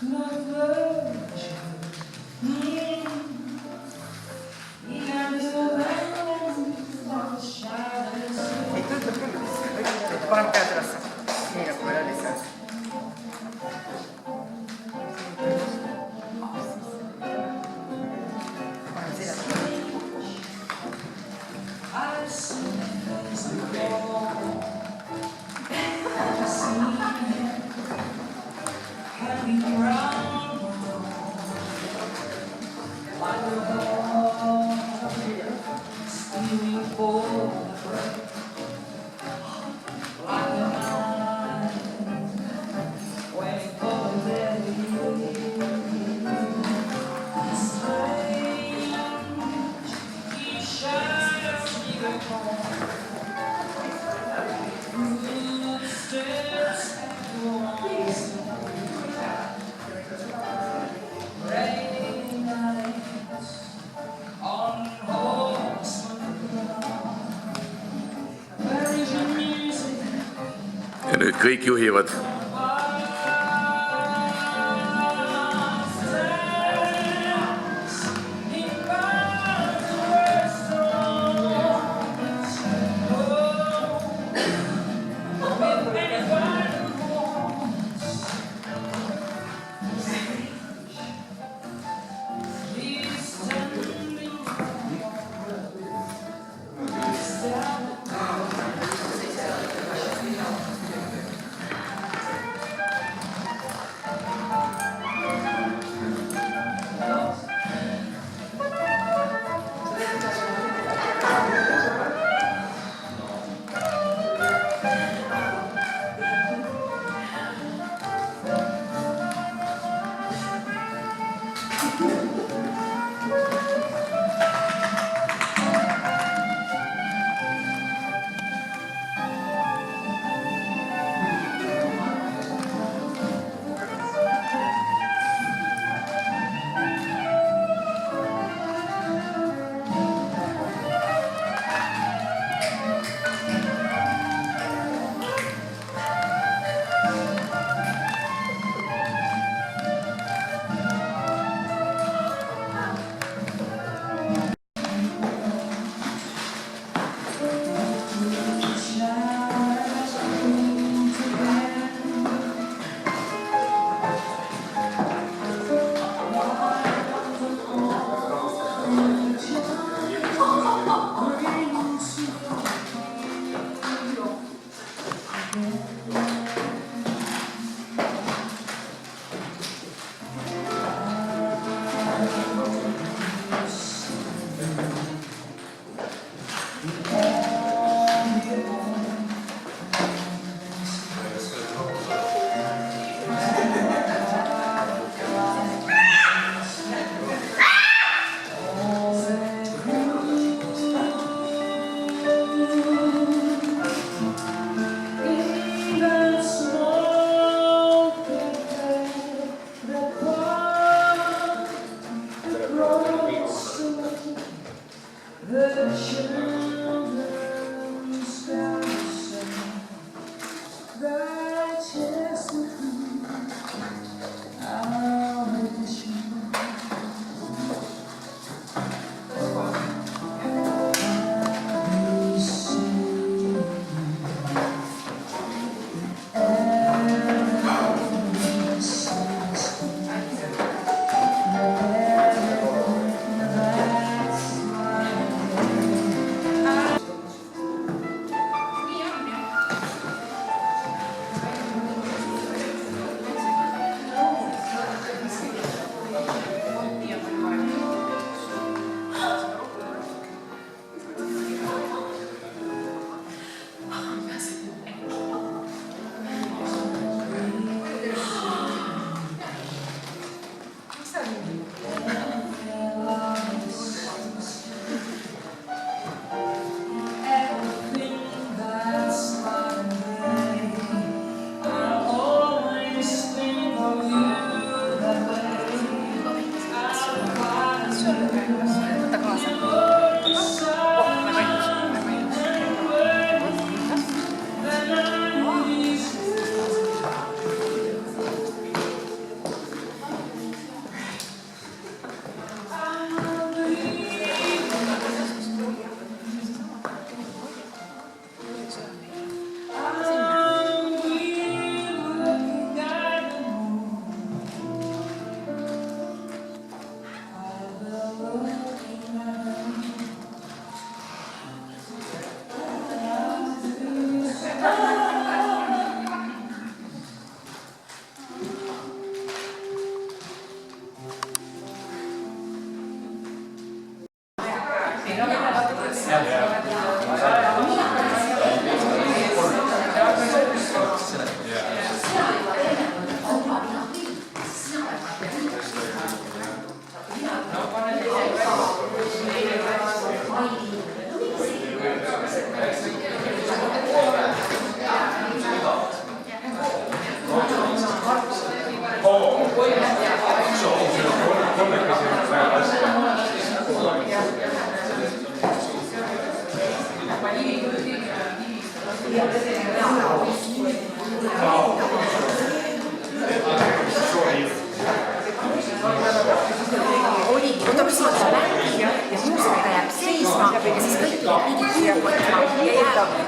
Itu paham kan terus? Ini aku berada di sana. Ja nüüd kõik juhivad.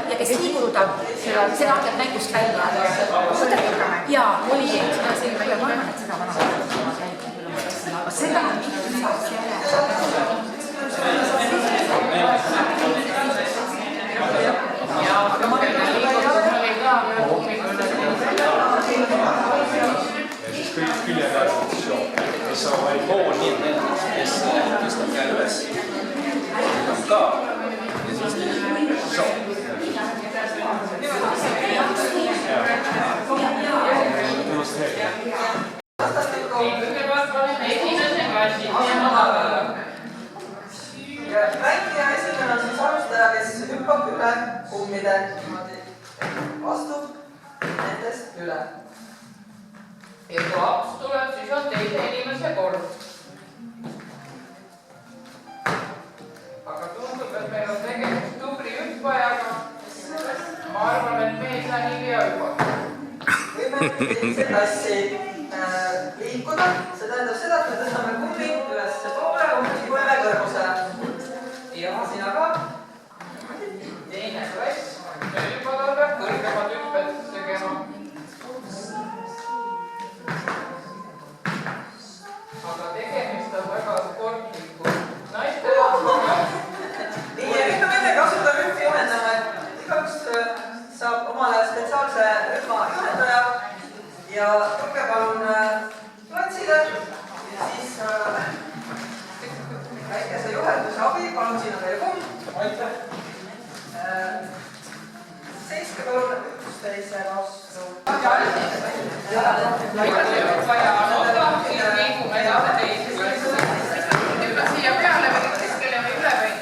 ja kes liigutab, see langeb mängust välja. Jaa, oli selline välja, ma arvan, et seda vana. Seda on lisaks siis küljekäepositsioon, mis on vaid pool nii, kes tõstab käe üles, ka ja siis positsioon. Mängija esimene on siis alustaja, kes hüppab üle kummide, astub nendest üle. Ja kui laps tuleb, siis on teise inimese kord. Aga tundub, et meil on tegemist tubli hüppajaga. Ma arvan, et me ei saa nii pea hüppata. Võime teise klassi liikuda. See tähendab seda, et me tõstame kummi üles poole, umbes põlve kõrgusele. Ja sina ka. Teine klass. Ja hüppata peab kõrgemad hüpped tegema. Aga tegemist on väga sportliku naistele. Nii, ja nüüd me võime kasutada rühmi juhendama, et igaüks saab omale spetsiaalse rühma juhendaja ja tulge palun platsile ja siis väikese juhenduse abi, palun siin on teile kumm. Seiske palun üksteise vastu. Siia peale või keskele või üle või?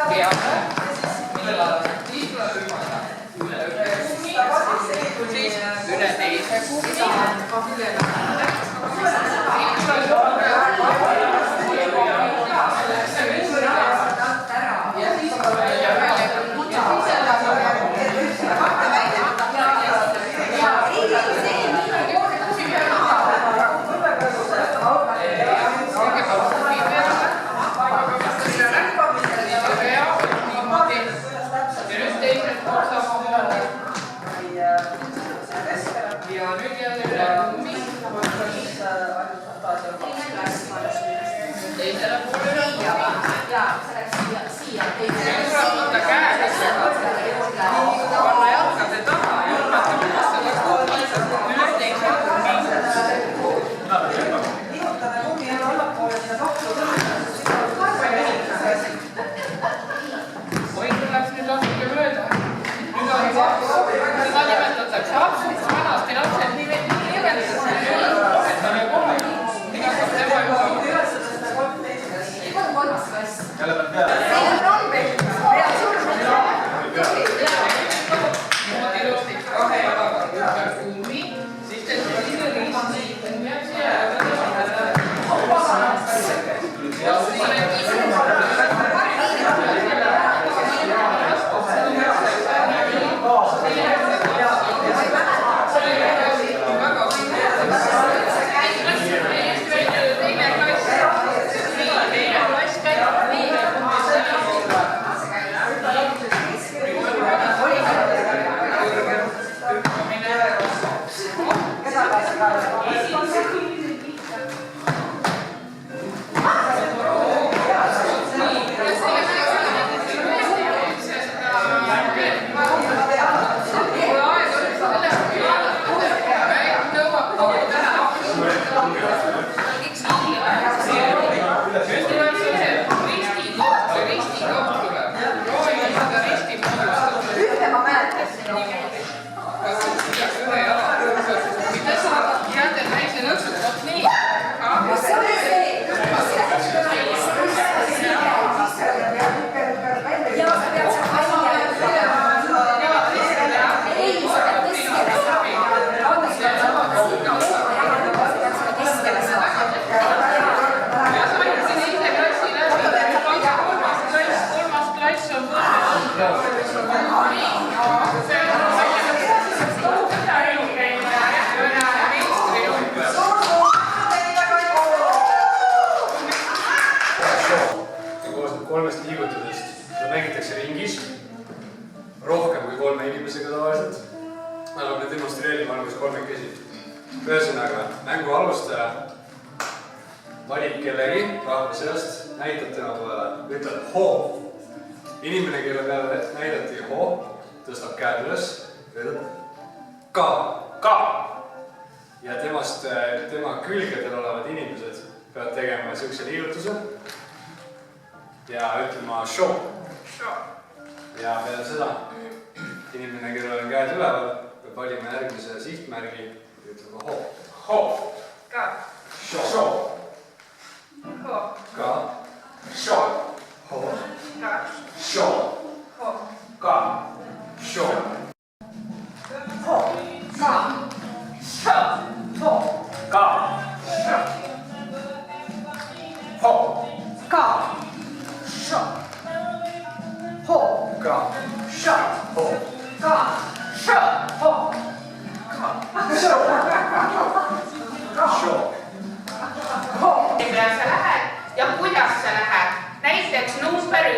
Peale. Siis tuleb hümmata. Üle teise kummi. Ja nüüd jälle üle kummi. Teisele poole üle kummi. Jaa, see läks siia. Nüüd tuleb võtta käega. Panna jalgade taha ja hümmata selle kummi üle teise kummi. Liigutame kummi jälle allapoole ja tahtu Oi, läks nüüd natuke mööda. Nüüd on seda nimetatakse absuks. Vanasti lapsed nii levendasid selle üle kohe. Ega kas tema juba Jälle peab peale. niimoodi ilustik kahe jalaga üle kummi, siis te selline risti kummi jääb siia demonstreerime alguses kolmekesi. Ühesõnaga, mängu alustaja valib kellegi rahva seast, näitab tema poole, ütleb hoo. Inimene, kelle peale näidati hoo, tõstab käed üles, ütleb ka. Ja tema külgedel olevad inimesed peavad tegema siukse liigutuse ja ütlema show. Ja peale seda inimene, kellel on käed üleval, peab valima järgmise sihtmärgi ja ütlema hoo. Hoo. Ka. Show. Hoo. Ka. Show. Hoo. Ka. Show. Hoo. Ka. Show. Hoo. Ka. Show. Hoo. Ka. Show. Hoo. Ka. Show. Hoo. Ka. Show. Hoo. Ka. Show. Hoo. Show. Millal sa lähed ja kuidas sa lähed? Näiteks number 1.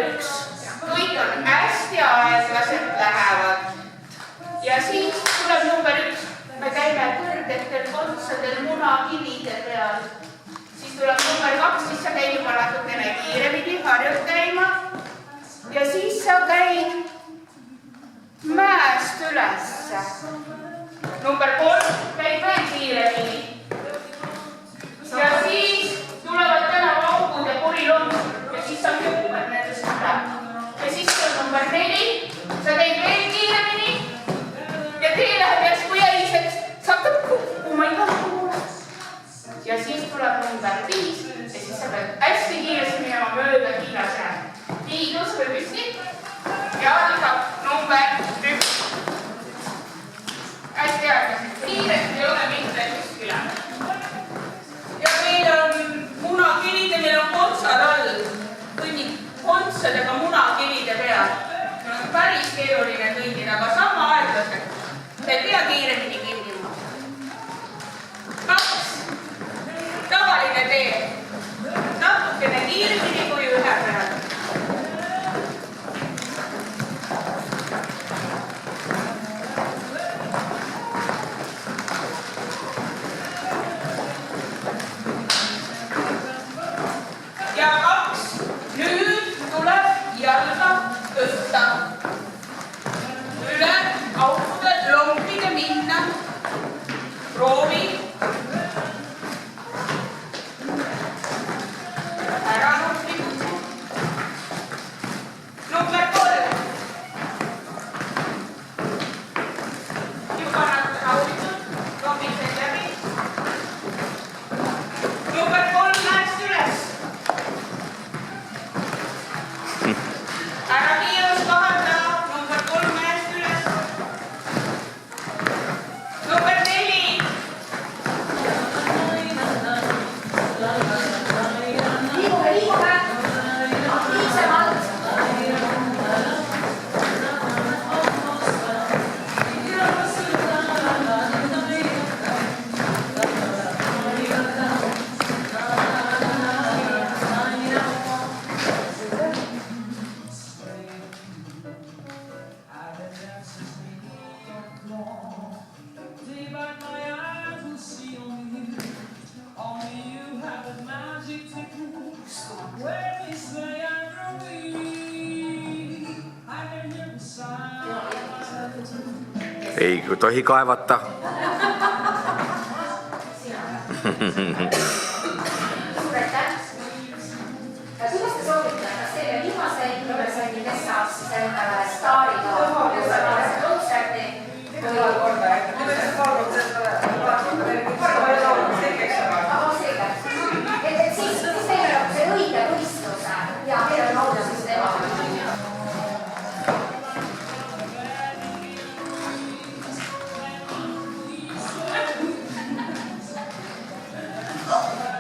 Kõik on hästi aeglaselt lähevad. Ja siis tuleb number 1. Me käime kõrgetel kontsadel munakivide peal. Siis tuleb number 2, siis sa käid juba natukene kiiremini, harjud käima. Ja siis sa käid mäest ülesse. Number 3 käib veel kiiremini. Ja siis tulevad tänavaaugud ja purilond ja siis sa hüppad nendest üle. Ja siis on number 4, sa käid veel kiiremini ja tee läheb järsku jäiseks, sa hakkad kukkuma igal poole. Ja siis tuleb number 5 ja siis sa pead hästi kiiresti minema mööda kiirasjääd. Nii, tõusme püsti ja algab number 1. Hästi aeglaselt, kiiresti ei ole mitte kuskile. Ja meil on munakivide, meil on kontsad all, kõnnib kontsadega munakivide peal. Meil on päris keeruline kõndida, aga sama aeglaselt. Sa ei pea kiiremini kõndima. 2. Tavaline tee. Natukene kiiremini kui ühe peal. Ja 2. Nüüd tuleb jalga tõsta. Üle aukude lompide minna. Proovi. Ära nuppida. Number 3. Juba natuke auditud. Lombised läbi. Number 3 mäest üles. Ära kiirust kahanda, number 3 mäest üles. Number 4. Liigume aktiivsemalt. Ei tohi kaevata. Suur aitäh. Kuidas te soovite, kas teile viimase inimeseni, kes saab siis endale staariga kontserti? Paar korda, et siis teil on see õige võistlus ja meil on auda siis tema. Oh.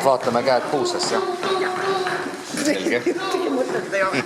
et vaatame käed puusesse. Selge. Tegi mõtet ei ole.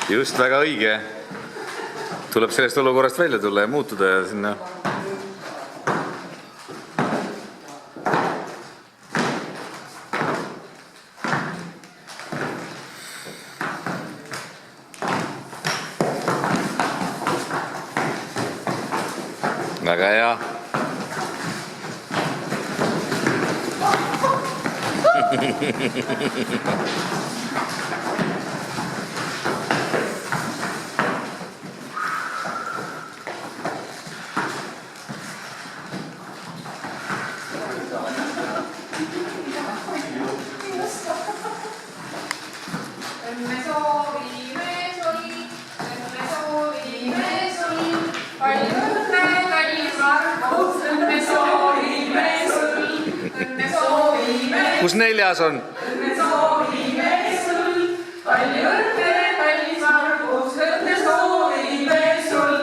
Just väga õige. Tuleb sellest olukorrast välja tulla ja muutuda ja sinna. Väga hea. Kus neljas on? Õnne soovime sul, palju õnne, kallis Margus, õnne soovime sul.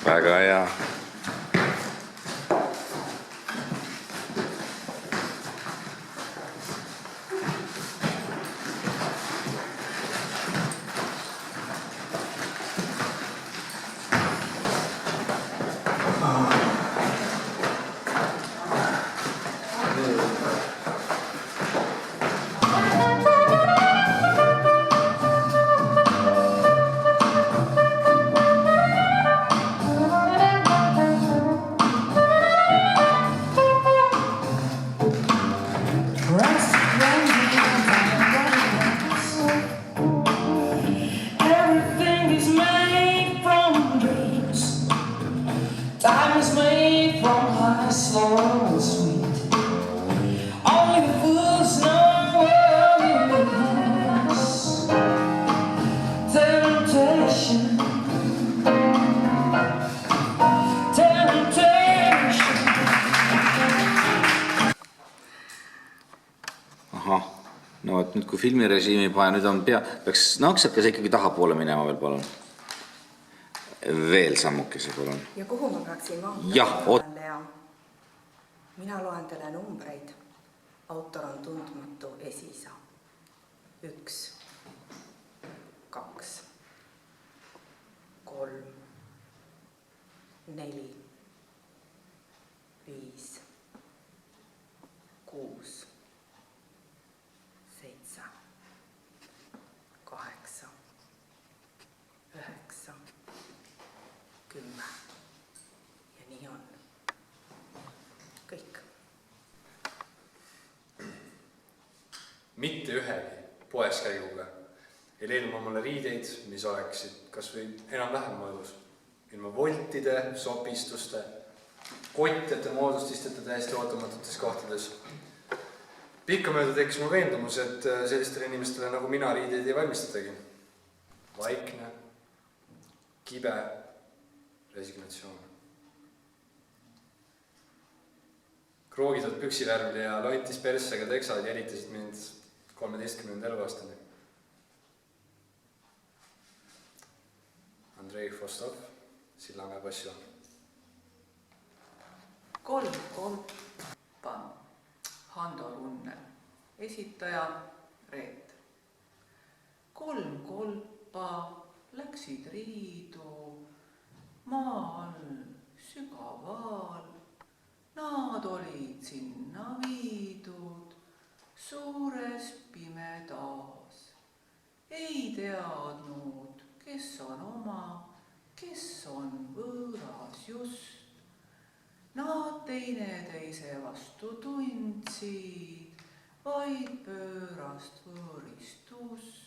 Väga hea. No et nüüd kui filmirežiimi paja, nüüd on peaks naksakas ikkagi tahapoole minema veel, palun. Veel sammukese, palun. Ja kuhu ma peaksin vaatama? Jah, mina loen teile numbreid. Autor on tundmatu esisa. 1, 2, 3, 4, 5, 6, 7, 8, 9, 10 ja nii on. Kõik. Mitte ühegi poes käiguga ei leidnud ma mulle riideid, mis oleksid kas või enam-vähem mõõdus. Ilma voltide, sopistuste, kottjate moodust istute täiesti ootamatutes kohtades. Pikkamööda tekkis mu veendumus, et sellistele inimestele nagu mina riideid ei valmistatagi. Vaikne, kibe, resignatsioon. Kroogitud püksivärvli ja lontis persega teksad järitasid mind 13. eluaastani. Andrei Fostov, Sillamäe passioon. 3 kolpa, Hando Runnel, esitaja Reet. 3 kolpa läksid riidu, maa all sügaval, nad olid sinna viidud suures pimedas. Ei teadnud, kes on oma, kes on võõras just. Nad teineteise vastu tundsid vaid pöörast võõristust.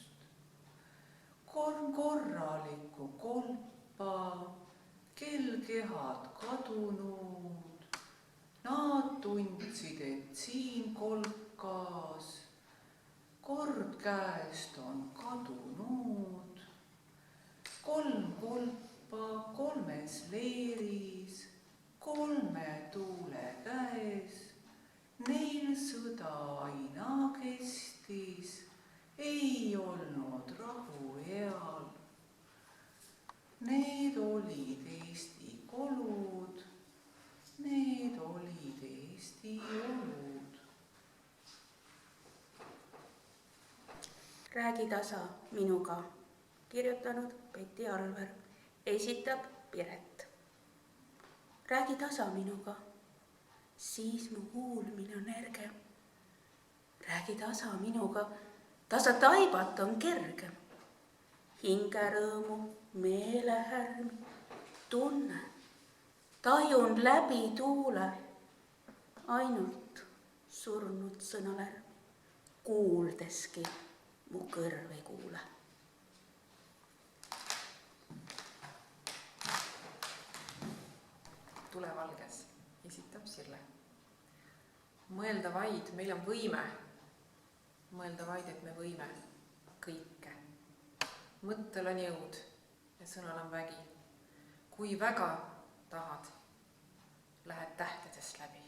Kolm korralikku kolpa, kel kehad kadunud. Nad tundsid, et siin kolkas kord käest on kadunud. Kolm kolpa kolmes leeris, kolme tuule käes. Neil sõda aina kestis, ei olnud rahu eal. Need olid Eesti kolud, need olid Eesti olud. Räägi tasa minuga, kirjutanud Peti Alver, esitab Piret. Räägi tasa minuga, siis mu kuulmine on ergem. Räägi tasa minuga, tasa taibata on kergem. Hingerõõmu, meelehärmi, tunne, tajun läbi tuule, ainult surnud sõnalärm, kuuldeski mu kõrv ei kuule. Tulevalges esitab Sirle. Mõelda vaid, meil on võime. Mõelda vaid, et me võime kõike. Mõttel on jõud ja sõnal on vägi. Kui väga tahad, lähed tähtedest läbi.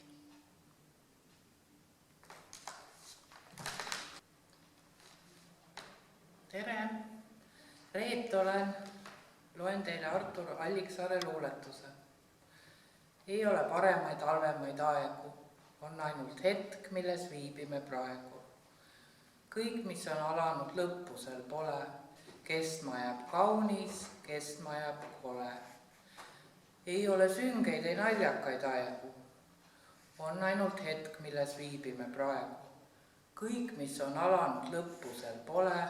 Tere! Reet olen. Loen teile Artur Alliksaare luuletuse. Ei ole paremaid, halvemaid aegu. On ainult hetk, milles viibime praegu. Kõik, mis on alanud lõppusel, pole. Kestma jääb kaunis, kestma jääb kole. Ei ole süngeid, ei naljakaid aegu. On ainult hetk, milles viibime praegu. Kõik, mis on alanud lõppusel, pole.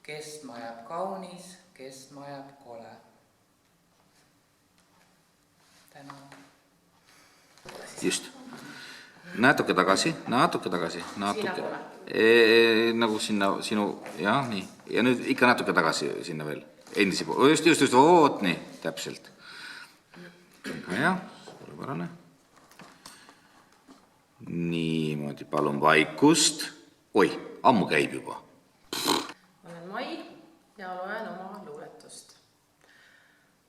Kestma jääb kaunis, kestma jääb kole. Tänan. Just. Natuke tagasi. Nagu sinna sinu, jah, nii. Ja nüüd ikka natuke tagasi sinna veel. Endisi poole. Just, oot, nii, täpselt. Ja, suurepärane. Niimoodi, palun vaikust. Oi, ammu käib juba. Olen Mai ja loen oma luuletust.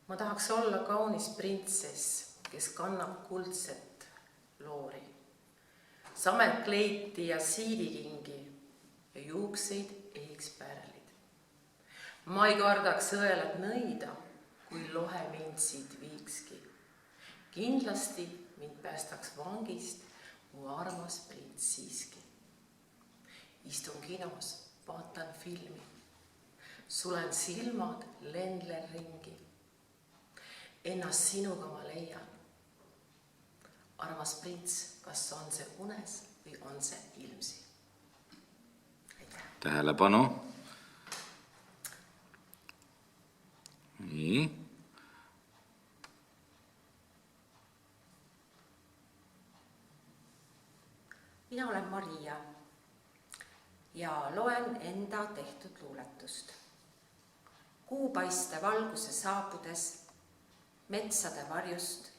Ma tahaks olla kaunis printsess, kes kannab kuldset loori. Samet kleiti ja siidikingi ja juukseid ehiks pärlid. Ma ei kardaks õelat nõida, kui lohe mind siit viikski. Kindlasti mind päästaks vangist mu armas prints siiski. Istun kinos, vaatan filmi. Sulen silmad, lendlen ringi. Ennast sinuga ma leian. Armas prints, kas on see unes või on see ilmsi? Aitäh. Tähelepanu. Nii. Mina olen Maria ja loen enda tehtud luuletust. Kuupaiste valguse saabudes metsade varjust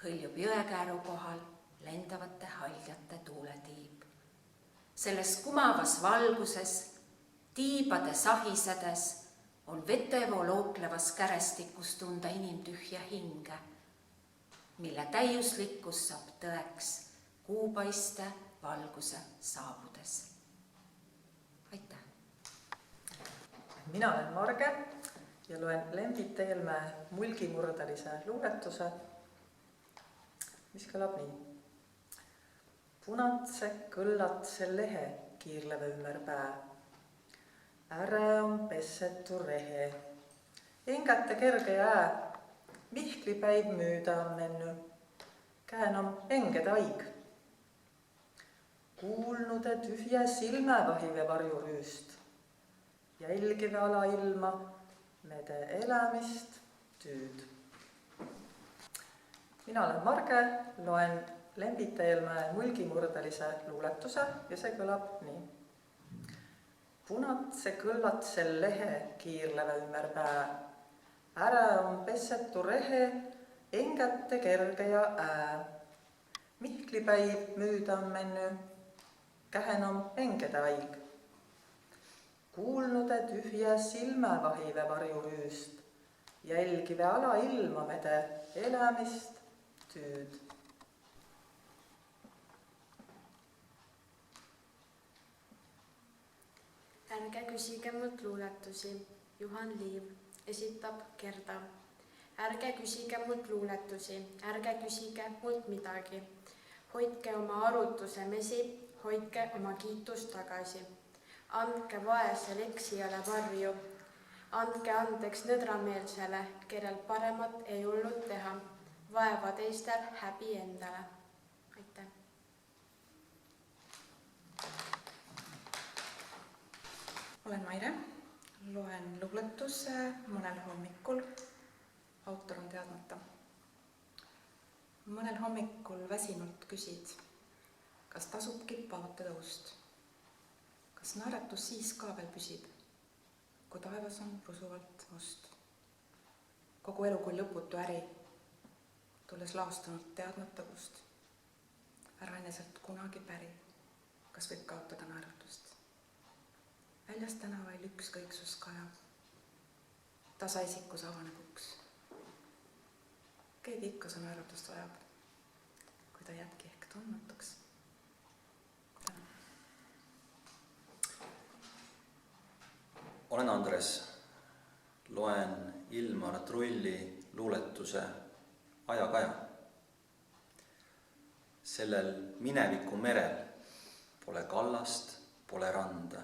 hõljub jõekääru kohal lendavate haljate tuuletiib. Selles kumavas valguses, tiibade sahisedes on vetevoo looklevas kärestikus tunda inimtühja hinge, mille täiuslikkus saab tõeks kuupaiste valguse saabudes. Aitäh! Mina olen Marge ja loen Lembit Eelmäe mulgimurdelise luuletuse, mis kõlab nii. Punatse kõllatse lehe kiirleve ümber pää. Äre on pessetu rehe. Engätte kerge jää. Vihklipäiv müüda on menny. Käen on enged aig. Kuulnude tühjä silmävahive varjurüüst. Jälgive alailma, mede elämist tüüd. Mina olen Marge, loen Lembit Eelmäe mulgimurdelise luuletuse ja see kõlab nii. Punatse kõllatsel lehe kiirleve ümber pää. Ära on pessetu rehe, engätte kerge ja ää. Mihklipäiv müüda on menny, kähen on engede aig. Kuulnude tühjä silmävahive varjurüüst, jälgive ala ilmamede elämist tüüd. Ärge küsige mult luuletusi, Juhan Liiv esitab Gerda. Ärge küsige mult luuletusi, ärge küsige mult midagi. Hoidke oma arutuse mesi, hoidke oma kiitust tagasi. Andke vaesel eksijale varju, andke andeks nõdrameelsele, kellel paremat ei olnud teha. Vaeva teistel häbi endale. Aitäh! Olen Maire, loen luuletuse Mõnel hommikul. Autor on teadmata. Mõnel hommikul väsinult küsid, kas tasubki paotada ust? Kas naeratus siis ka veel püsib, kui taevas on rusuvalt must? Kogu elu kui lõputu äri, tulles laastunud teadmata kust. Ära eneselt kunagi päri, kas võib kaotada naeratust. Väljas tänavail ükskõiksus kajab, tasaisikus avaneb uks. Keegi ikka su naeratust vajab, kui ta jääbki ehk tundmatuks. Olen Andres, loen Ilmar Trulli luuletuse Ajakaja. Sellel mineviku merel pole kallast, pole randa.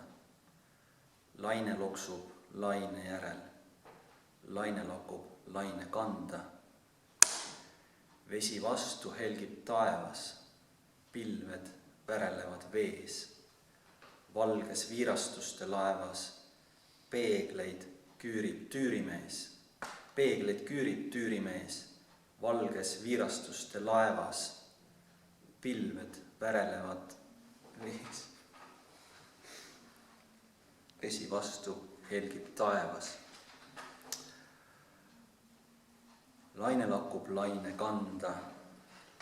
Laine loksub laine järel, laine lakub laine kanda. Vesi vastu helgib taevas, pilved värelevad vees. Valges viirastuste laevas peegleid küürib tüürimees. Peegleid küürib tüürimees, valges viirastuste laevas. Pilved värelevad vees. Vesi vastu helgib taevas. Laine lakub laine kanda,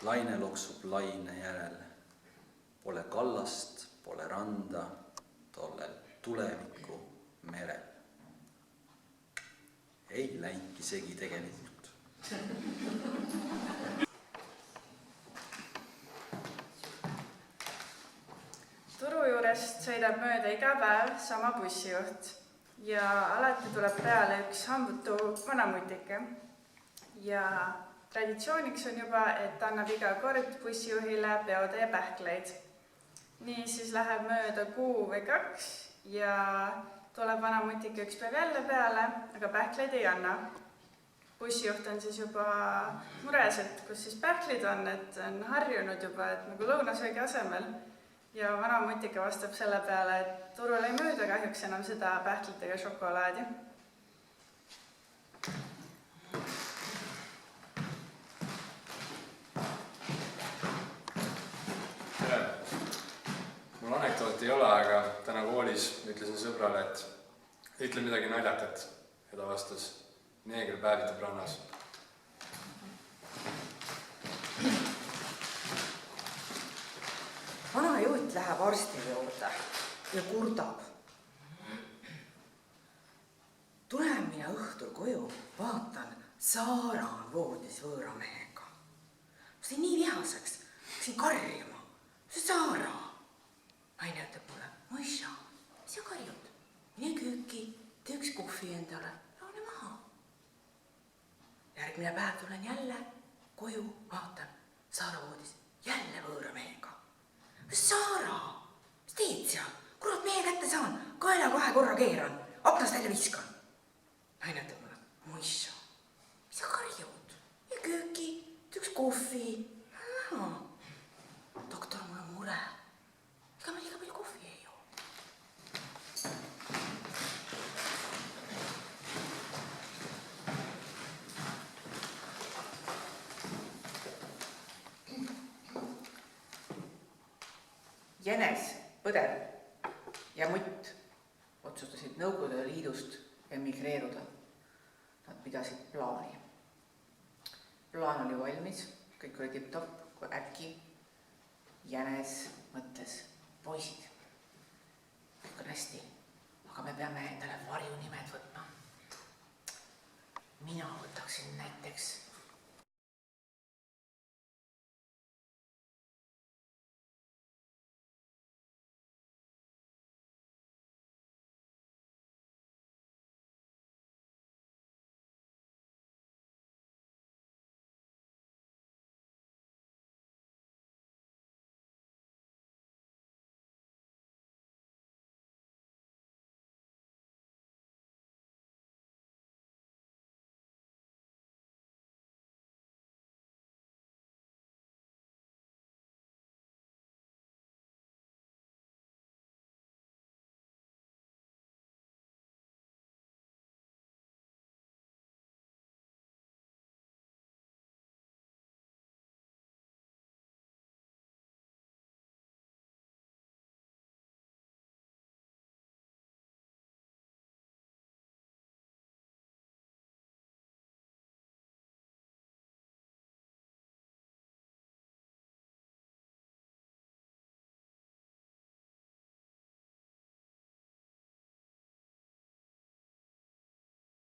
laine loksub laine järel. Pole kallast, pole randa tollel tuleviku merel. Ei läinki segi tegelikult. Turu juurest sõidab mööda iga päev sama bussijuht ja alati tuleb peale üks hambutu vanamutike. Ja traditsiooniks on juba, et annab iga kord bussijuhile peotäie pähkleid. Nii siis läheb mööda kuu või 2 ja tuleb vanamutike üks päev jälle peale, aga pähkleid ei anna. Bussijuht on siis juba mures, et kus siis pähklid on, et on harjunud juba, et nagu lõunasöögi asemel. Ja vanamutike vastab selle peale, et turul ei müüda kahjuks enam seda pähklitega šokolaadi. Tere! Mul anekdoot ei ole, aga täna koolis ütlesin sõbrale, et ütle midagi naljakat. Ja ta vastas, neeger päevitab rannas. Vana juut läheb arsti juurde ja kurdab. Tulen mina õhtul koju, vaatan, Saara on voodis võõra mehega. Ma sain nii vihaseks, hakkasin karjuma. See Saara. Naine ütleb mulle, Mõisa, mis sa karjud? Mine küüki, tee üks kohvi endale, laune maha. Järgmine päev tulen jälle koju, vaatan, Saara voodis jälle võõra mehega. Saara, mis teed seal? Kurat, mehe kätte saan, kaela 2 korra keeran, aknast välja viskan. Naine ütleb mulle, Mõisa, mis sa karjud? Ja kööki, üks kohvi. Doktor, mul on mure. Ega ma liiga palju kohvi ei joo. Jänes, Põder ja Mutt otsustasid Nõukogude Liidust emigreeruda. Nad pidasid plaani. Plaan oli valmis, kõik oli tipp-topp, kui äkki Jänes mõtles, poisid, kõik on hästi, aga me peame